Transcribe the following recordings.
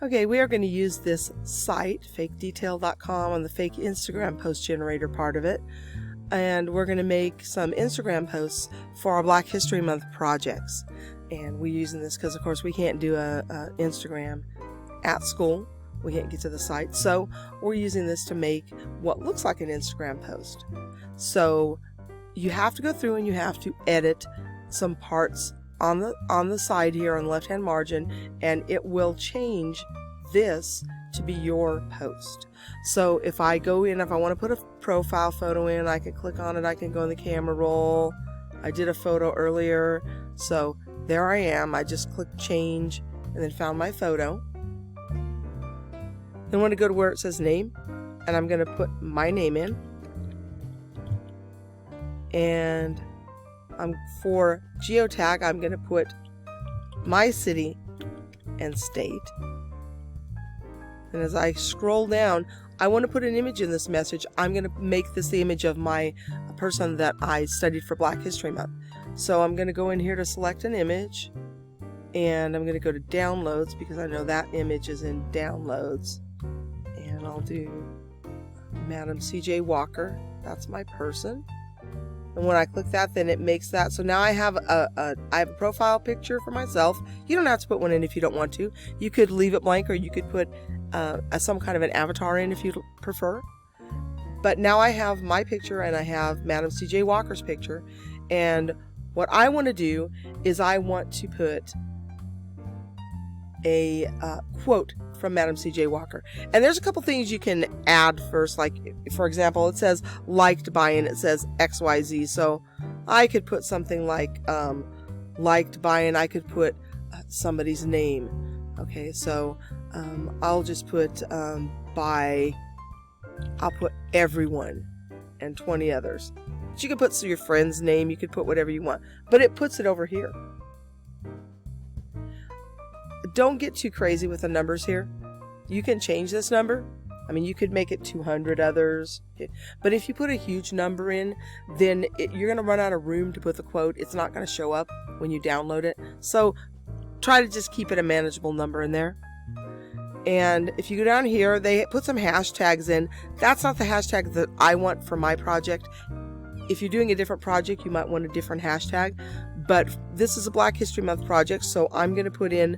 Okay, we are going to use this site, fakedetail.com, on the fake Instagram post generator part of it. And we're going to make some Instagram posts for our Black History Month projects. And we're using this because, of course, we can't do a Instagram at school. We can't get to the site. So we're using this to make what looks like an Instagram post. So you have to go through and you have to edit some parts on the side here on the left hand margin, and it will change this to be your post. So if I go in, if I want to put a profile photo in, I can click on it, I can go in the camera roll. I did a photo earlier, so there I am. I just clicked change and then found my photo. Then I'm going to go to where it says name, and I'm going to put my name in. And for geotag, I'm going to put my city and state. And as I scroll down, I want to put an image in this message. I'm going to make this the image of my person that I studied for Black History Month. So I'm going to go in here to select an image, and I'm going to go to downloads because I know that image is in downloads. And I'll do Madam C.J. Walker. That's my person. And when I click that, then it makes that. So now I have a profile picture for myself. You don't have to put one in if you don't want to. You could leave it blank, or you could put some kind of an avatar in if you prefer. But now I have my picture and I have Madam C.J. Walker's picture. And what I want to do is I want to put a quote from Madam C.J. Walker. And there's a couple things you can add first, like for example, it says liked by and it says XYZ. So I could put something like liked by, and I could put somebody's name. Okay, so I'll just put by, I'll put everyone and 20 others. But you can put your friend's name, you could put whatever you want, but it puts it over here. Don't get too crazy with the numbers here. You can change this number. I mean, you could make it 200 others. But if you put a huge number in, then you're going to run out of room to put the quote. It's not going to show up when you download it. So try to just keep it a manageable number in there. And if you go down here, they put some hashtags in. That's not the hashtag that I want for my project. If you're doing a different project, you might want a different hashtag. But this is a Black History Month project, so I'm going to put in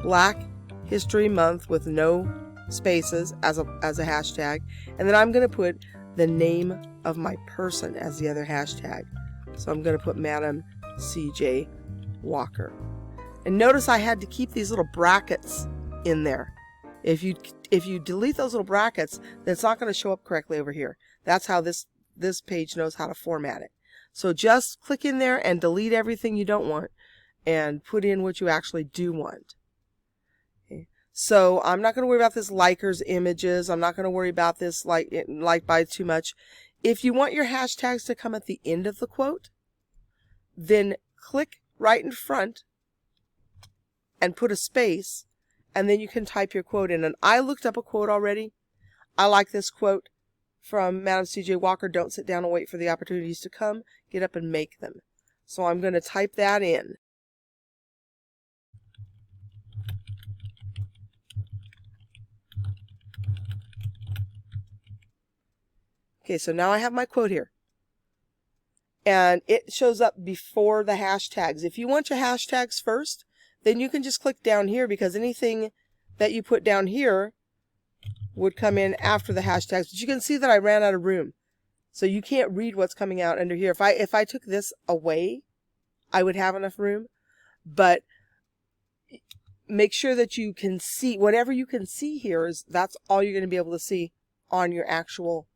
Black History Month with no spaces as a hashtag, and then I'm going to put the name of my person as the other hashtag. So I'm going to put Madam C.J. Walker. And notice I had to keep these little brackets in there. If you delete those little brackets, then it's not going to show up correctly over here. That's how this page knows how to format it. So just click in there and delete everything you don't want and put in what you actually do want. So I'm not going to worry about this likers images. I'm not going to worry about this like by too much. If you want your hashtags to come at the end of the quote, then click right in front and put a space, and then you can type your quote in. And I looked up a quote already. I like this quote from Madam C.J. Walker: "Don't sit down and wait for the opportunities to come. Get up and make them." So I'm going to type that in. Okay, so now I have my quote here. And it shows up before the hashtags. If you want your hashtags first, then you can just click down here, because anything that you put down here would come in after the hashtags. But you can see that I ran out of room. So you can't read what's coming out under here. If I took this away, I would have enough room. But make sure that you can see, whatever you can see here, that's all you're going to be able to see on your actual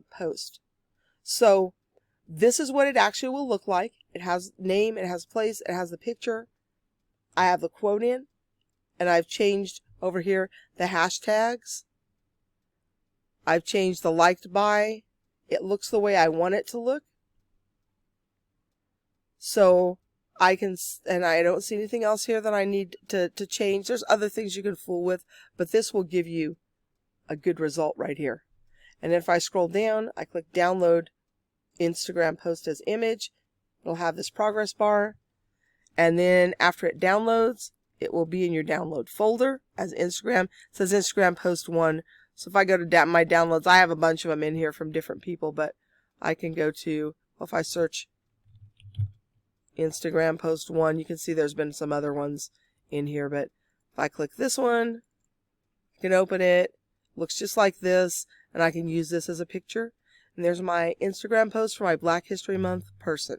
post. So this is what it actually will look like. It has name, it has place, it has the picture. I have the quote in, and I've changed over here the hashtags. I've changed the liked by. It looks the way I want it to look. So I can, and I don't see anything else here that I need to change. There's other things you can fool with, but this will give you a good result right here. And if I scroll down, I click download Instagram post as image, it'll have this progress bar. And then after it downloads, it will be in your download folder as Instagram. It says Instagram post 1. So if I go to my downloads, I have a bunch of them in here from different people, but I can go to, well, if I search Instagram post 1, you can see there's been some other ones in here, but if I click this one, I can open it. Looks just like this, and I can use this as a picture. And there's my Instagram post for my Black History Month person.